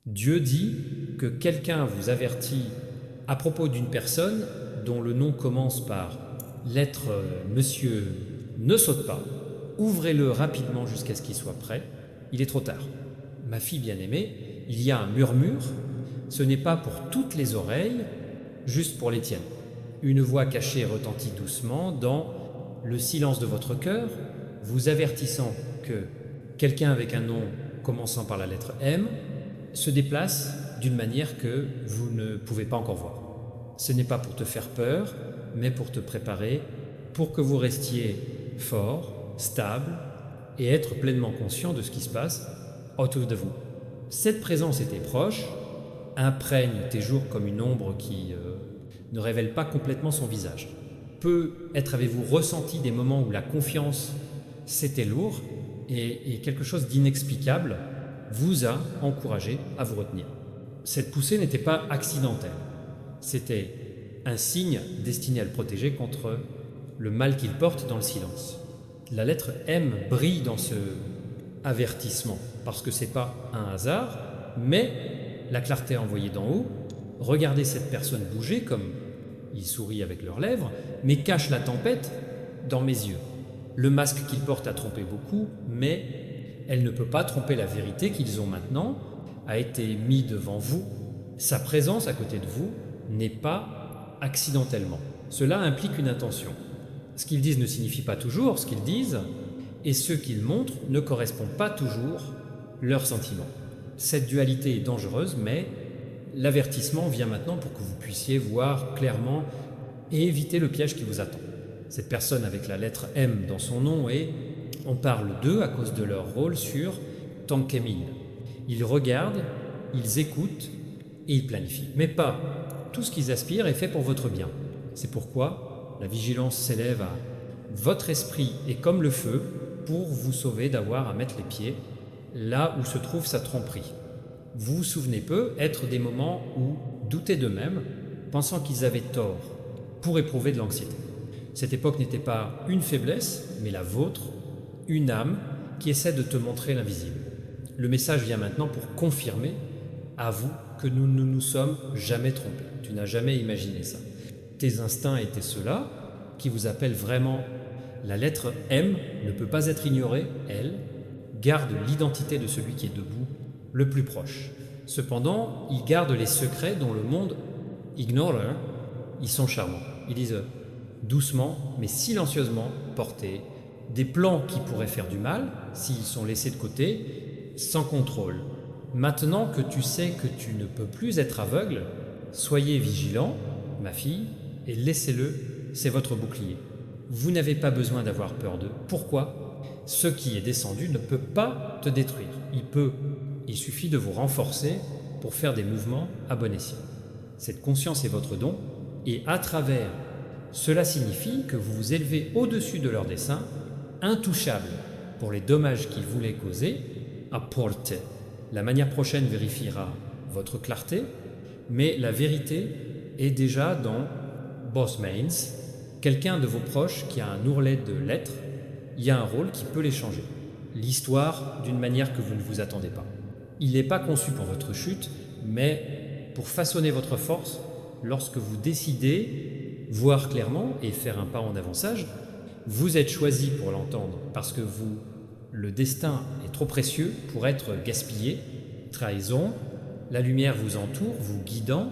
Dieu dit que quelqu'un vous avertit à propos d'une personne dont le nom commence par lettre Monsieur ne saute pas, ouvrez-le rapidement jusqu'à ce qu'il soit prêt, il est trop tard. Ma fille bien-aimée, il y a un murmure, ce n'est pas pour toutes les oreilles, juste pour les tiennes. Une voix cachée retentit doucement dans le silence de votre cœur, vous avertissant que quelqu'un avec un nom commençant par la lettre M se déplace d'une manière que vous ne pouvez pas encore voir. Ce n'est pas pour te faire peur, mais pour te préparer, pour que vous restiez fort, stable et être pleinement conscient de ce qui se passe autour de vous. Cette présence était proche, imprègne tes jours comme une ombre qui ne révèle pas complètement son visage. Peut-être avez-vous ressenti des moments où la confiance c'était lourd et quelque chose d'inexplicable vous a encouragé à vous retenir. Cette poussée n'était pas accidentelle, c'était un signe destiné à le protéger contre le mal qu'il porte dans le silence. La lettre M brille dans ce avertissement parce que c'est pas un hasard, mais la clarté envoyée d'en haut, regardez cette personne bouger comme ils sourient avec leurs lèvres, mais cache la tempête dans mes yeux. Le masque qu'il porte a trompé beaucoup, mais elle ne peut pas tromper la vérité qu'ils ont maintenant, a été mis devant vous. Sa présence à côté de vous n'est pas accidentellement. Cela implique une intention. Ce qu'ils disent ne signifie pas toujours ce qu'ils disent, et ce qu'ils montrent ne correspond pas toujours leurs sentiments. Cette dualité est dangereuse, mais l'avertissement vient maintenant pour que vous puissiez voir clairement et éviter le piège qui vous attend. Cette personne avec la lettre M dans son nom et on parle d'eux à cause de leur rôle sur Tankemil. Ils regardent, ils écoutent et ils planifient. Mais pas tout ce qu'ils aspirent est fait pour votre bien. C'est pourquoi la vigilance s'élève à votre esprit est comme le feu pour vous sauver d'avoir à mettre les pieds là où se trouve sa tromperie. Vous vous souvenez peu être des moments où doutaient d'eux-mêmes, pensant qu'ils avaient tort pour éprouver de l'anxiété. Cette époque n'était pas une faiblesse, mais la vôtre, une âme qui essaie de te montrer l'invisible. Le message vient maintenant pour confirmer à vous que nous ne nous sommes jamais trompés. Tu n'as jamais imaginé ça. Tes instincts étaient ceux-là qui vous appellent vraiment. La lettre M ne peut pas être ignorée, elle garde l'identité de celui qui est debout, le plus proche. Cependant, il garde les secrets dont le monde ignore. Ils sont charmants. Ils disent doucement mais silencieusement portés des plans qui pourraient faire du mal s'ils sont laissés de côté, sans contrôle. Maintenant que tu sais que tu ne peux plus être aveugle, soyez vigilant, ma fille, et laissez-le, c'est votre bouclier. Vous n'avez pas besoin d'avoir peur d'eux. Pourquoi ? Ce qui est descendu ne peut pas te détruire. Il suffit de vous renforcer pour faire des mouvements à bon escient. Cette conscience est votre don, et à travers cela signifie que vous vous élevez au-dessus de leurs desseins, intouchables pour les dommages qu'ils voulaient causer, à portée. La manière prochaine vérifiera votre clarté, mais la vérité est déjà dans Boss Mains, quelqu'un de vos proches qui a un ourlet de lettres, il y a un rôle qui peut les changer. L'histoire d'une manière que vous ne vous attendez pas. Il n'est pas conçu pour votre chute, mais pour façonner votre force lorsque vous décidez voir clairement et faire un pas en avançage. Vous êtes choisi pour l'entendre parce que le destin est trop précieux pour être gaspillé. Trahison, la lumière vous entoure, vous guidant,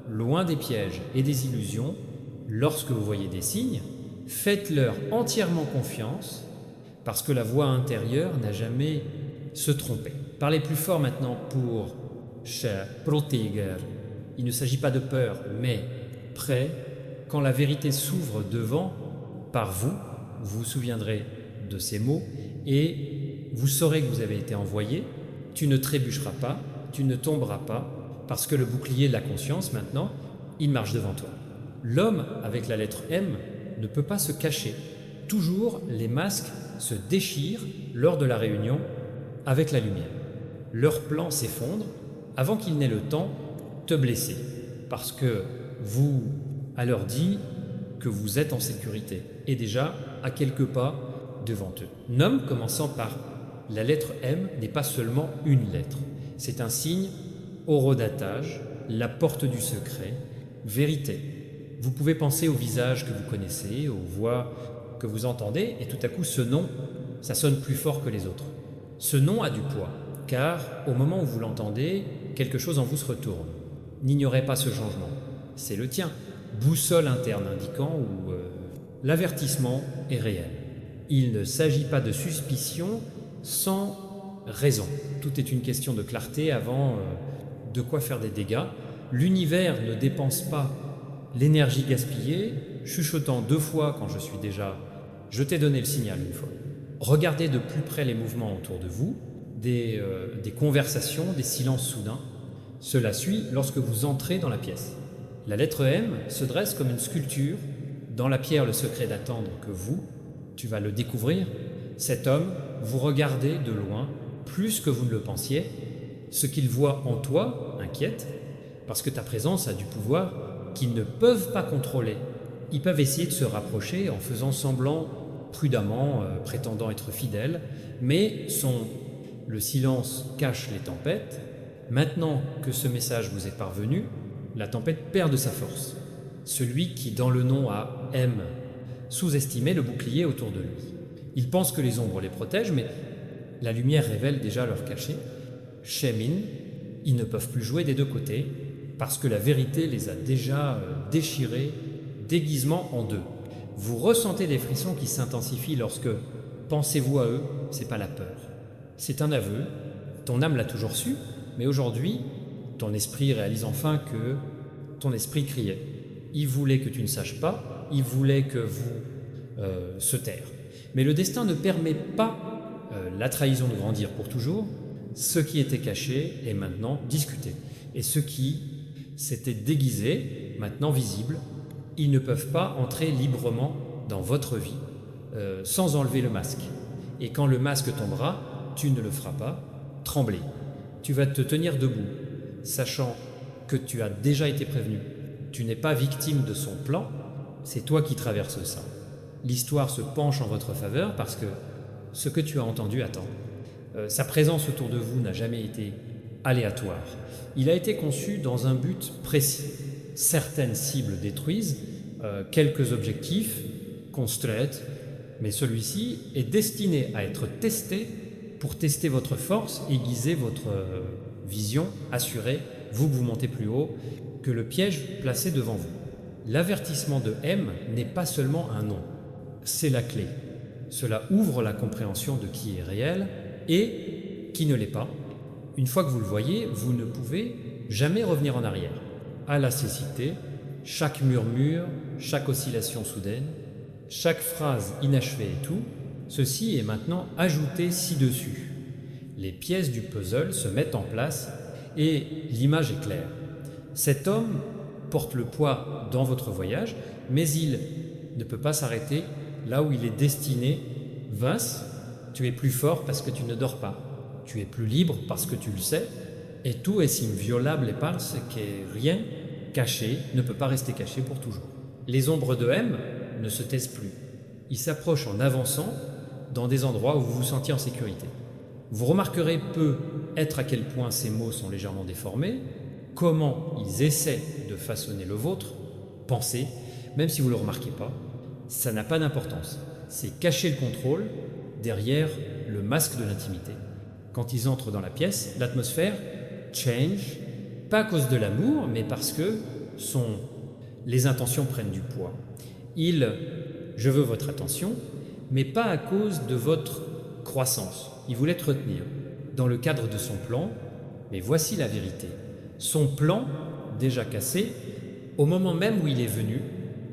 loin des pièges et des illusions. Lorsque vous voyez des signes, faites-leur entièrement confiance parce que la voix intérieure n'a jamais se trompé. Parlez plus fort maintenant pour protéger. Il ne s'agit pas de peur, mais prêt, quand la vérité s'ouvre devant, par vous, vous vous souviendrez de ces mots et vous saurez que vous avez été envoyé. Tu ne trébucheras pas, tu ne tomberas pas, parce que le bouclier de la conscience, maintenant, il marche devant toi. L'homme avec la lettre M ne peut pas se cacher. Toujours, les masques se déchirent lors de la réunion avec la lumière. Leur plan s'effondre avant qu'il n'ait le temps de te blesser, parce que vous, à leur dit que vous êtes en sécurité, et déjà à quelques pas devant eux. Nom commençant par la lettre M n'est pas seulement une lettre, c'est un signe horodatage, la porte du secret, vérité. Vous pouvez penser aux visages que vous connaissez, aux voix que vous entendez, et tout à coup ce nom, ça sonne plus fort que les autres. Ce nom a du poids, car au moment où vous l'entendez, quelque chose en vous se retourne. N'ignorez pas ce changement, c'est le tien. Boussole interne indiquant où l'avertissement est réel. Il ne s'agit pas de suspicion sans raison. Tout est une question de clarté avant de quoi faire des dégâts. L'univers ne dépense pas l'énergie gaspillée, chuchotant 2 fois quand je suis déjà... Je t'ai donné le signal une fois. Regardez de plus près les mouvements autour de vous, des conversations, des silences soudains. Cela suit lorsque vous entrez dans la pièce. La lettre M se dresse comme une sculpture dans la pierre le secret d'attendre que vous, tu vas le découvrir. Cet homme, vous regardez de loin, plus que vous ne le pensiez. Ce qu'il voit en toi inquiète, parce que ta présence a du pouvoir qu'ils ne peuvent pas contrôler. Ils peuvent essayer de se rapprocher en faisant semblant prudemment, prétendant être fidèles, mais le silence cache les tempêtes. Maintenant que ce message vous est parvenu, la tempête perd de sa force. Celui qui, dans le nom a M, sous-estimait le bouclier autour de lui. Il pense que les ombres les protègent, mais la lumière révèle déjà leur cachet. Shemin, ils ne peuvent plus jouer des 2 côtés, parce que la vérité les a déjà déchirés, déguisement en 2. Vous ressentez des frissons qui s'intensifient lorsque pensez-vous à eux, c'est pas la peur. C'est un aveu, ton âme l'a toujours su, mais aujourd'hui, ton esprit réalise enfin que ton esprit criait. Il voulait que tu ne saches pas, il voulait que vous se taire. Mais le destin ne permet pas la trahison de grandir pour toujours. Ce qui était caché est maintenant discuté. Et ce qui s'était déguisé, maintenant visible, ils ne peuvent pas entrer librement dans votre vie sans enlever le masque. Et quand le masque tombera, tu ne le feras pas trembler. Tu vas te tenir debout, sachant que tu as déjà été prévenu. Tu n'es pas victime de son plan, c'est toi qui traverses ça. L'histoire se penche en votre faveur parce que ce que tu as entendu attend. Sa présence autour de vous n'a jamais été aléatoire. Il a été conçu dans un but précis. Certaines cibles détruisent, quelques objectifs construisent, mais celui-ci est destiné à être testé pour tester votre force, aiguiser votre vision, assurer, vous que vous montez plus haut, que le piège placé devant vous. L'avertissement de M n'est pas seulement un nom, c'est la clé. Cela ouvre la compréhension de qui est réel et qui ne l'est pas. Une fois que vous le voyez, vous ne pouvez jamais revenir en arrière. À la cécité, chaque murmure, chaque oscillation soudaine, chaque phrase inachevée et tout, ceci est maintenant ajouté ci-dessus. Les pièces du puzzle se mettent en place et l'image est claire. Cet homme porte le poids dans votre voyage, mais il ne peut pas s'arrêter là où il est destiné. Vince, tu es plus fort parce que tu ne dors pas. Tu es plus libre parce que tu le sais. Et tout est si inviolable et parce que rien caché ne peut pas rester caché pour toujours. Les ombres de M ne se taisent plus. Ils s'approchent en avançant dans des endroits où vous vous sentiez en sécurité. Vous remarquerez peu être à quel point ces mots sont légèrement déformés, comment ils essaient de façonner le vôtre, pensez, même si vous ne le remarquez pas, ça n'a pas d'importance. C'est cacher le contrôle derrière le masque de l'intimité. Quand ils entrent dans la pièce, l'atmosphère change, pas à cause de l'amour, mais parce que les intentions prennent du poids. Je veux votre attention, mais pas à cause de votre croissance. Il voulait te retenir dans le cadre de son plan, mais voici la vérité. Son plan, déjà cassé, au moment même où il est venu,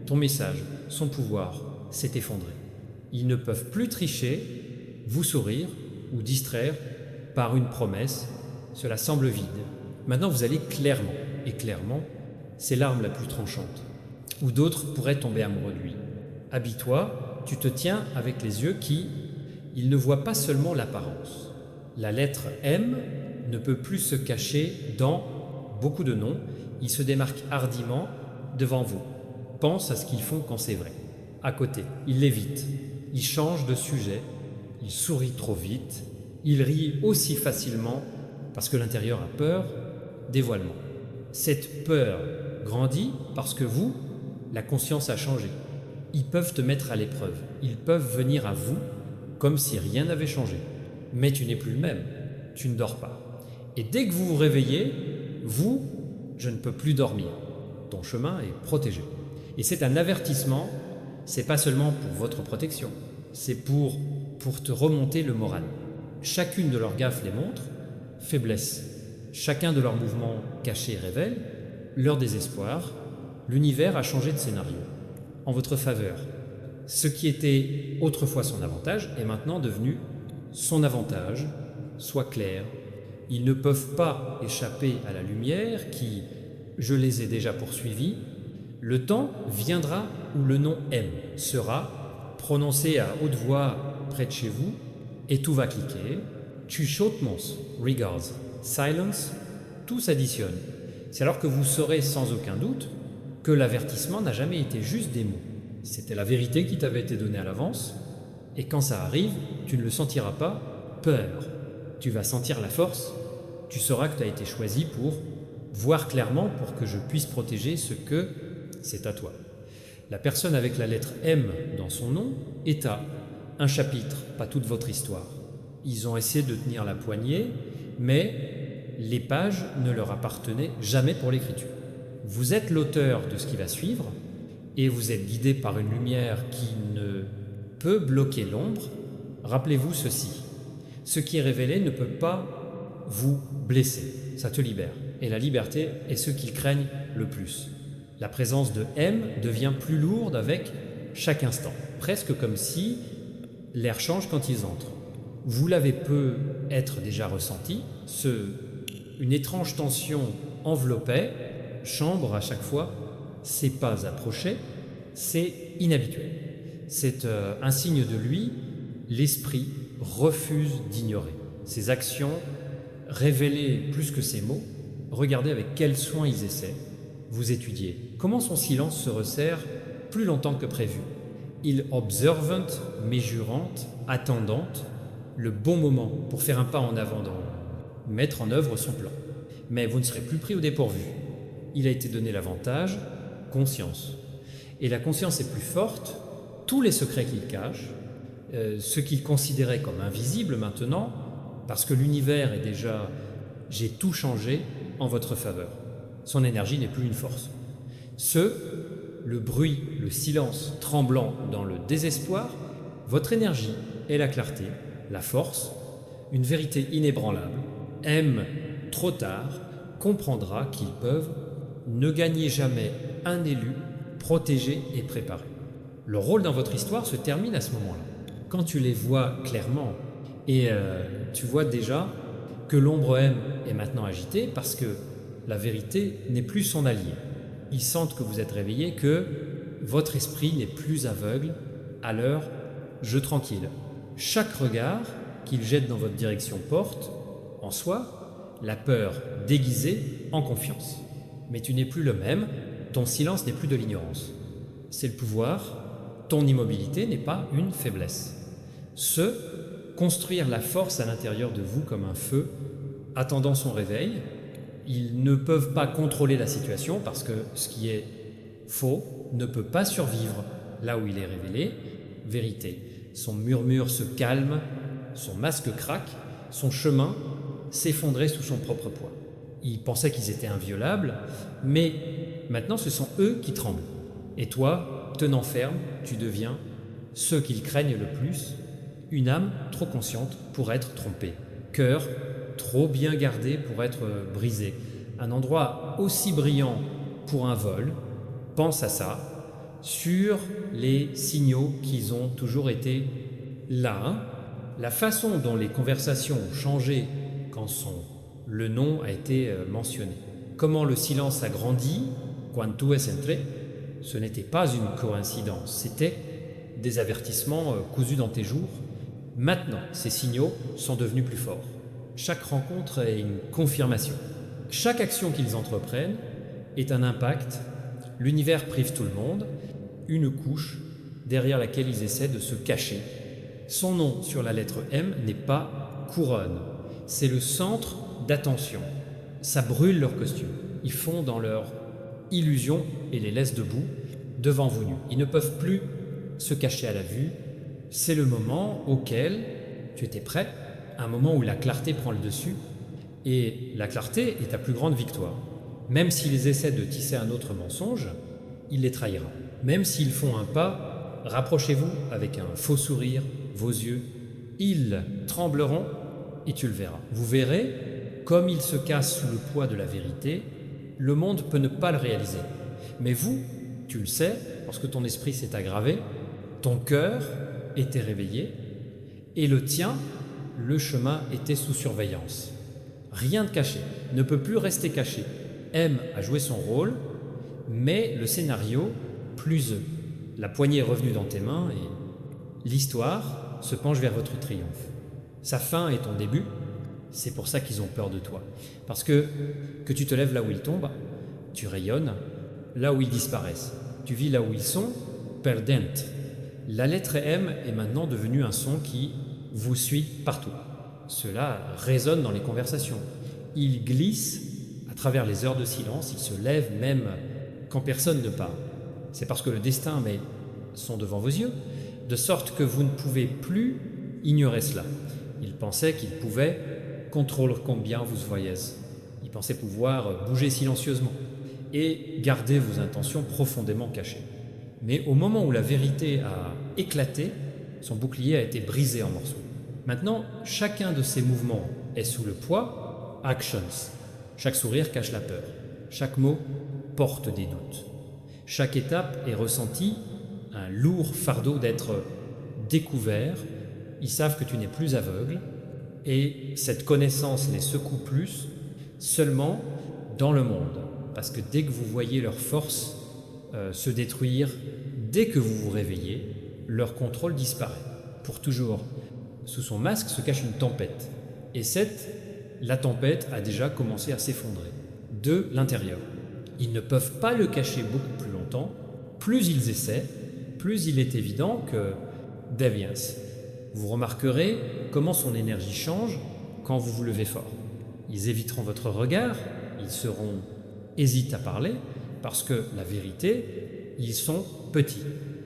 ton message, son pouvoir s'est effondré. Ils ne peuvent plus tricher, vous sourire ou distraire par une promesse. Cela semble vide. Maintenant, vous allez clairement, et clairement, c'est l'arme la plus tranchante, où d'autres pourraient tomber amoureux de lui. Habille-toi, tu te tiens avec les yeux ils ne voient pas seulement l'apparence. La lettre M ne peut plus se cacher dans beaucoup de noms, ils se démarquent hardiment devant vous. Pense à ce qu'ils font quand c'est vrai. À côté, ils l'évitent, ils changent de sujet, ils sourient trop vite, ils rient aussi facilement parce que l'intérieur a peur dévoilement. Cette peur grandit parce que vous, la conscience a changé. Ils peuvent te mettre à l'épreuve. Ils peuvent venir à vous comme si rien n'avait changé. Mais tu n'es plus le même. Tu ne dors pas. Et dès que vous vous réveillez, vous, je ne peux plus dormir. Ton chemin est protégé. Et c'est un avertissement, c'est pas seulement pour votre protection, c'est pour te remonter le moral. Chacune de leurs gaffes les montre, faiblesse. Chacun de leurs mouvements cachés révèle leur désespoir. L'univers a changé de scénario en votre faveur. Ce qui était autrefois son avantage est maintenant devenu son avantage. Sois clair. Ils ne peuvent pas échapper à la lumière qui, je les ai déjà poursuivis. Le temps viendra où le nom M sera prononcé à haute voix près de chez vous et tout va cliquer. Chuchotements, regards, silence, tout s'additionne. C'est alors que vous saurez sans aucun doute que l'avertissement n'a jamais été juste des mots. C'était la vérité qui t'avait été donnée à l'avance, et quand ça arrive, tu ne le sentiras pas peur. Tu vas sentir la force, tu sauras que tu as été choisi pour voir clairement, pour que je puisse protéger ce que c'est à toi. La personne avec la lettre M dans son nom est à un chapitre, pas toute votre histoire. Ils ont essayé de tenir la poignée, mais les pages ne leur appartenaient jamais pour l'écriture. Vous êtes l'auteur de ce qui va suivre, et vous êtes guidé par une lumière qui ne peut bloquer l'ombre. Rappelez-vous ceci, ce qui est révélé ne peut pas vous blesser, ça te libère. Et la liberté est ce qu'ils craignent le plus. La présence de M devient plus lourde avec chaque instant, presque comme si l'air change quand ils entrent. Vous l'avez peut-être déjà ressenti, une étrange tension enveloppait, chambre à chaque fois, ses pas approchaient, c'est inhabituel. C'est un signe de lui, l'esprit refuse d'ignorer. Ses actions, révélées plus que ses mots, regardez avec quel soin ils essaient. Vous étudiez comment son silence se resserre plus longtemps que prévu. Il observant, mesurante, attendante, le bon moment pour faire un pas en avant, mettre en œuvre son plan. Mais vous ne serez plus pris au dépourvu. Il a été donné l'avantage, conscience. Et la conscience est plus forte, tous les secrets qu'il cache, ce qu'il considérait comme invisible maintenant, parce que l'univers est déjà, j'ai tout changé en votre faveur. Son énergie n'est plus une force. Le bruit, le silence tremblant dans le désespoir, votre énergie est la clarté, la force, une vérité inébranlable. M, trop tard, comprendra qu'ils peuvent ne gagner jamais un élu protégé et préparé. Le rôle dans votre histoire se termine à ce moment-là. Quand tu les vois clairement et tu vois déjà que l'ombre M est maintenant agitée parce que la vérité n'est plus son allié. Ils sentent que vous êtes réveillé, que votre esprit n'est plus aveugle à leur jeu tranquille. Chaque regard qu'ils jettent dans votre direction porte en soi la peur déguisée en confiance. Mais tu n'es plus le même, ton silence n'est plus de l'ignorance. C'est le pouvoir, ton immobilité n'est pas une faiblesse. Construire la force à l'intérieur de vous comme un feu, attendant son réveil. Ils ne peuvent pas contrôler la situation parce que ce qui est faux ne peut pas survivre là où il est révélé. Vérité. Son murmure se calme, son masque craque, son chemin s'effondrait sous son propre poids. Ils pensaient qu'ils étaient inviolables, mais maintenant ce sont eux qui tremblent. Et toi, tenant ferme, tu deviens ceux qu'ils craignent le plus, une âme trop consciente pour être trompée, cœur trop bien gardé pour être brisé, un endroit aussi brillant pour un vol, pense à ça, sur les signaux qu'ils ont toujours été là, la façon dont les conversations ont changé quand le nom a été mentionné, comment le silence a grandi, quand tu es entré, ce n'était pas une coïncidence, c'était des avertissements cousus dans tes jours. Maintenant, ces signaux sont devenus plus forts. Chaque rencontre est une confirmation. Chaque action qu'ils entreprennent est un impact. L'univers prive tout le monde, une couche derrière laquelle ils essaient de se cacher. Son nom sur la lettre M n'est pas couronne, c'est le centre d'attention. ça brûle leur costume. Ils font dans leur illusion et les laissent debout devant vous nus. Ils ne peuvent plus se cacher à la vue. C'est le moment auquel tu étais prêt, un moment où la clarté prend le dessus. Et la clarté est ta plus grande victoire. Même s'ils essaient de tisser un autre mensonge, il les trahira. Même s'ils font un pas, rapprochez-vous avec un faux sourire, vos yeux. Ils trembleront et tu le verras. Vous verrez, comme ils se cassent sous le poids de la vérité, le monde peut ne pas le réaliser. Mais vous, tu le sais, parce que ton esprit s'est aggravé, ton cœur était réveillé, et le tien, le chemin était sous surveillance. Rien de caché, ne peut plus rester caché. M a joué son rôle, mais le scénario, plus eux. La poignée est revenue dans tes mains et l'histoire se penche vers votre triomphe. Sa fin est ton début, c'est pour ça qu'ils ont peur de toi. Parce que tu te lèves là où ils tombent, tu rayonnes, là où ils disparaissent. Tu vis là où ils sont, perdent. La lettre M est maintenant devenue un son qui vous suit partout. Cela résonne dans les conversations. Il glisse à travers les heures de silence, il se lève même quand personne ne parle. C'est parce que le destin mais sont devant vos yeux, de sorte que vous ne pouvez plus ignorer cela. Il pensait qu'il pouvait contrôler combien vous voyez. Il pensait pouvoir bouger silencieusement et garder vos intentions profondément cachées. Mais au moment où la vérité a éclaté, son bouclier a été brisé en morceaux. Maintenant, chacun de ces mouvements est sous le poids actions. Chaque sourire cache la peur. Chaque mot porte des doutes. Chaque étape est ressentie un lourd fardeau d'être découvert. Ils savent que tu n'es plus aveugle et cette connaissance les secoue plus seulement dans le monde. Parce que dès que vous voyez leur force se détruire, dès que vous vous réveillez, leur contrôle disparaît. Pour toujours. Sous son masque se cache une tempête. Et la tempête a déjà commencé à s'effondrer. De l'intérieur. Ils ne peuvent pas le cacher beaucoup plus longtemps. Plus ils essaient, plus il est évident que Deviance. Vous remarquerez comment son énergie change quand vous vous levez fort. Ils éviteront votre regard, ils hésitent à parler, parce que la vérité, ils sont petits.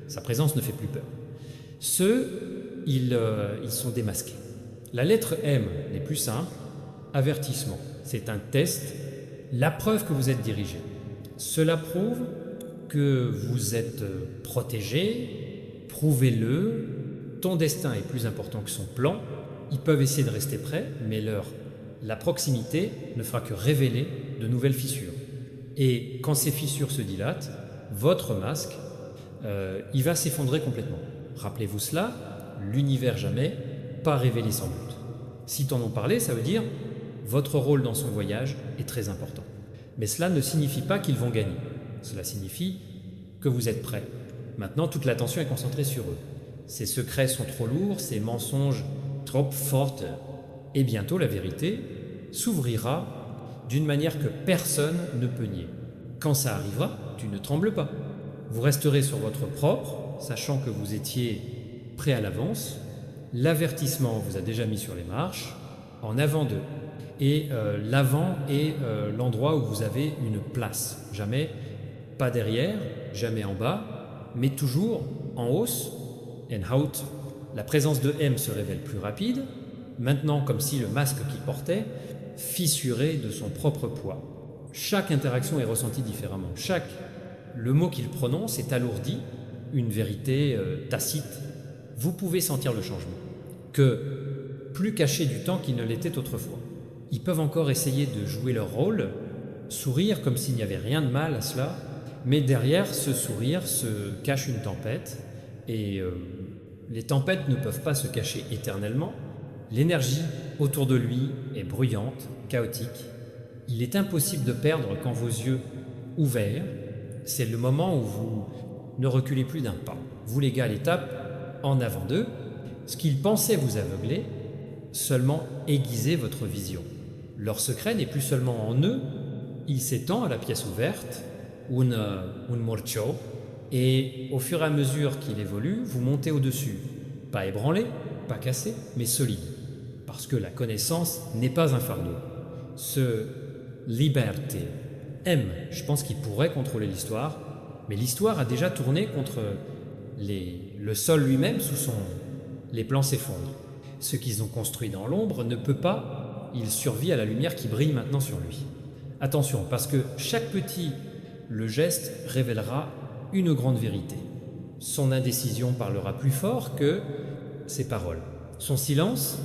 Sa présence ne fait plus peur. Ils sont démasqués. La lettre M n'est plus simple. Avertissement. C'est un test, la preuve que vous êtes dirigé. Cela prouve que vous êtes protégé, prouvez-le. Ton destin est plus important que son plan. Ils peuvent essayer de rester près, mais la proximité ne fera que révéler de nouvelles fissures. Et quand ces fissures se dilatent, votre masque, il va s'effondrer complètement. Rappelez-vous cela, l'univers jamais, pas révélé sans doute. Si t'en ont parlé, ça veut dire votre rôle dans son voyage est très important. Mais cela ne signifie pas qu'ils vont gagner. Cela signifie que vous êtes prêts. Maintenant, toute l'attention est concentrée sur eux. Ces secrets sont trop lourds, ces mensonges trop forts. Et bientôt, la vérité s'ouvrira d'une manière que personne ne peut nier. Quand ça arrivera, tu ne trembles pas. Vous resterez sur votre propre, sachant que vous étiez prêt à l'avance. L'avertissement vous a déjà mis sur les marches, en avant d'eux. Et l'avant est l'endroit où vous avez une place. Jamais pas derrière, jamais en bas, mais toujours en hausse, en haut. La présence de M se révèle plus rapide, maintenant comme si le masque qu'il portait fissurait de son propre poids. Chaque interaction est ressentie différemment. Le mot qu'il prononce est alourdi, une vérité tacite. Vous pouvez sentir le changement, que plus caché du temps qu'il ne l'était autrefois. Ils peuvent encore essayer de jouer leur rôle, sourire comme s'il n'y avait rien de mal à cela, mais derrière ce sourire se cache une tempête, et les tempêtes ne peuvent pas se cacher éternellement. L'énergie autour de lui est bruyante, chaotique. Il est impossible de perdre quand vos yeux ouverts, c'est le moment où vous ne reculez plus d'un pas. Vous les gars l'étape en avant d'eux, ce qu'ils pensaient vous aveugler, seulement aiguiser votre vision. Leur secret n'est plus seulement en eux, il s'étend à la pièce ouverte, un morceau, et au fur et à mesure qu'il évolue, vous montez au-dessus. Pas ébranlé, pas cassé, mais solide. Parce que la connaissance n'est pas un fardeau. Ce liberté. M, je pense qu'il pourrait contrôler l'histoire, mais l'histoire a déjà tourné contre le sol lui-même les plans s'effondrent. Ce qu'ils ont construit dans l'ombre ne peut pas, il survit à la lumière qui brille maintenant sur lui. Attention, parce que chaque le geste révélera une grande vérité. Son indécision parlera plus fort que ses paroles. Son silence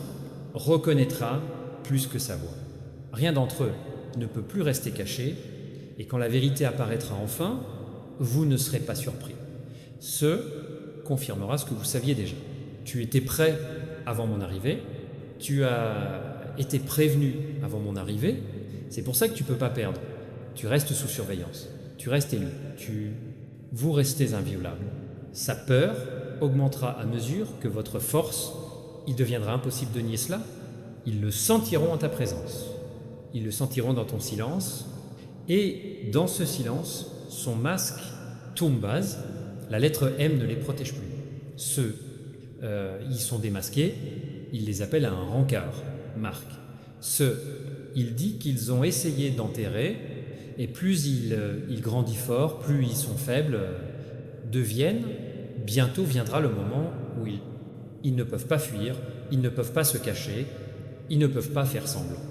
reconnaîtra plus que sa voix. Rien d'entre eux ne peut plus rester caché, et quand la vérité apparaîtra enfin, vous ne serez pas surpris. Ce confirmera ce que vous saviez déjà. Tu étais prêt avant mon arrivée, tu as été prévenu avant mon arrivée, c'est pour ça que tu ne peux pas perdre. Tu restes sous surveillance, tu restes élu, vous restez inviolable. Sa peur augmentera à mesure que votre force, il deviendra impossible de nier cela. Ils le sentiront en ta présence, ils le sentiront dans ton silence, et dans ce silence, son masque Tumbaz, la lettre M ne les protège plus. Ils sont démasqués, il les appelle à un rencard, Marc. Il dit qu'ils ont essayé d'enterrer, et plus il grandit fort, plus ils sont faibles, deviennent, bientôt viendra le moment où ils ne peuvent pas fuir, ils ne peuvent pas se cacher, ils ne peuvent pas faire semblant.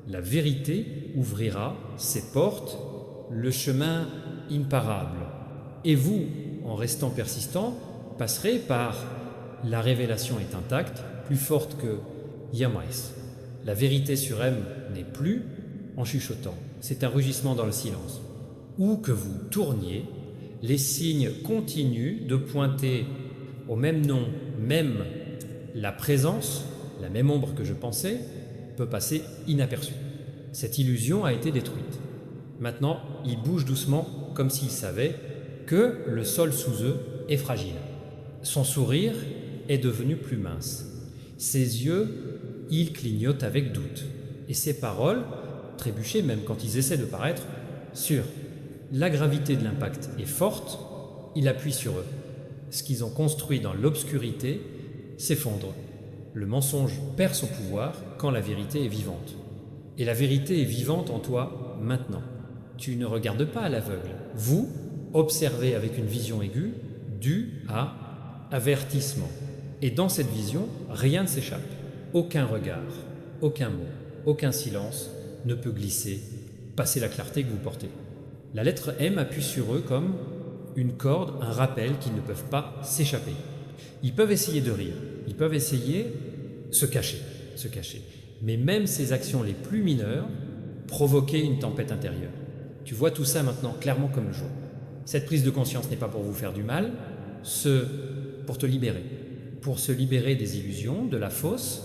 La vérité ouvrira ses portes, le chemin imparable. Et vous, en restant persistant, passerez par la révélation est intacte, plus forte que Yamais. La vérité sur M n'est plus en chuchotant, c'est un rugissement dans le silence. Où que vous tourniez, les signes continuent de pointer au même nom, même la présence, la même ombre que je pensais, peut passer inaperçue. Cette illusion a été détruite. Maintenant, ils bougent doucement comme s'ils savaient que le sol sous eux est fragile. Son sourire est devenu plus mince. Ses yeux, ils clignotent avec doute. Et ses paroles, trébuchées même quand ils essaient de paraître sûrs. La gravité de l'impact est forte, il appuie sur eux. Ce qu'ils ont construit dans l'obscurité s'effondre. Le mensonge perd son pouvoir quand la vérité est vivante. Et la vérité est vivante en toi maintenant. Tu ne regardes pas à l'aveugle. Vous observez avec une vision aiguë due à avertissement. Et dans cette vision, rien ne s'échappe. Aucun regard, aucun mot, aucun silence ne peut glisser, passer la clarté que vous portez. La lettre M appuie sur eux comme une corde, un rappel qu'ils ne peuvent pas s'échapper. Ils peuvent essayer de rire, ils peuvent essayer de se cacher. Mais même ces actions les plus mineures provoquaient une tempête intérieure. Tu vois tout ça maintenant clairement comme le jour. Cette prise de conscience n'est pas pour vous faire du mal, pour te libérer. Pour se libérer des illusions, de la fausse,